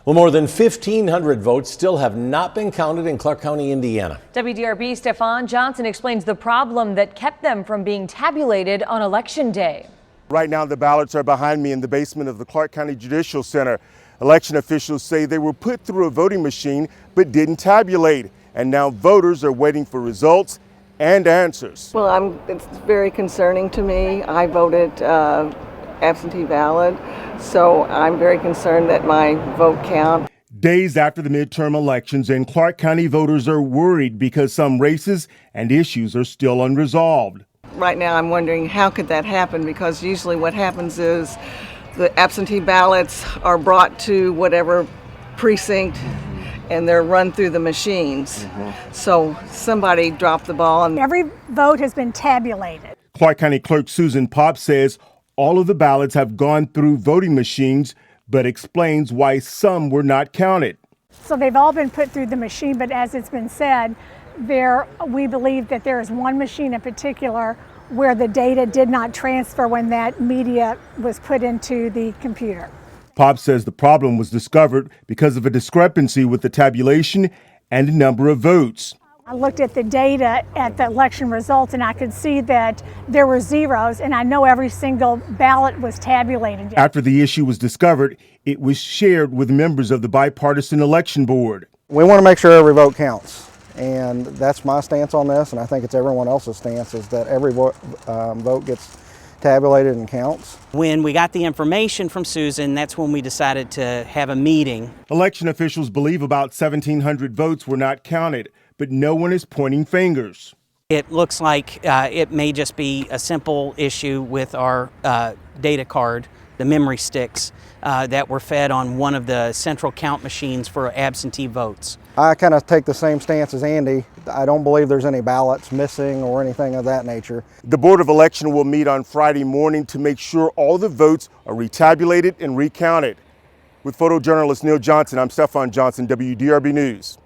Well, more than 1,500 votes still have not been counted in Clark County, Indiana. WDRB Stefan Johnson explains the problem that kept them from being tabulated on Election Day. Right now, the ballots are behind me in the basement of the Clark County Judicial Center. Election officials say they were put through a voting machine but didn't tabulate. And now voters are waiting for results and answers. Well, it's very concerning to me. I voted absentee ballot, so I'm very concerned that my vote count. Days after the midterm elections, and Clark County voters are worried because some races and issues are still unresolved. Right now I'm wondering how could that happen, because usually what happens is the absentee ballots are brought to whatever precinct and they're run through the machines. So somebody dropped the ball. And every vote has been tabulated. Clark County Clerk Susan Popp says all of the ballots have gone through voting machines, but explains why some were not counted. So they've all been put through the machine, but as it's been said, we believe that there is one machine in particular where the data did not transfer when that media was put into the computer. Popp says the problem was discovered because of a discrepancy with the tabulation and number of votes. I looked at the data at the election results and I could see that there were zeros, and I know every single ballot was tabulated. After the issue was discovered, it was shared with members of the bipartisan election board. We want to make sure every vote counts, and that's my stance on this, and I think it's everyone else's stance, is that every vote gets tabulated and counts. When we got the information from Susan, that's when we decided to have a meeting. Election officials believe about 1,700 votes were not counted, but no one is pointing fingers. It looks like it may just be a simple issue with our data card, the memory sticks that were fed on one of the central count machines for absentee votes. I kind of take the same stance as Andy. I don't believe there's any ballots missing or anything of that nature. The Board of Election will meet on Friday morning to make sure all the votes are retabulated and recounted. With photojournalist Neil Johnson, I'm Stefan Johnson, WDRB News.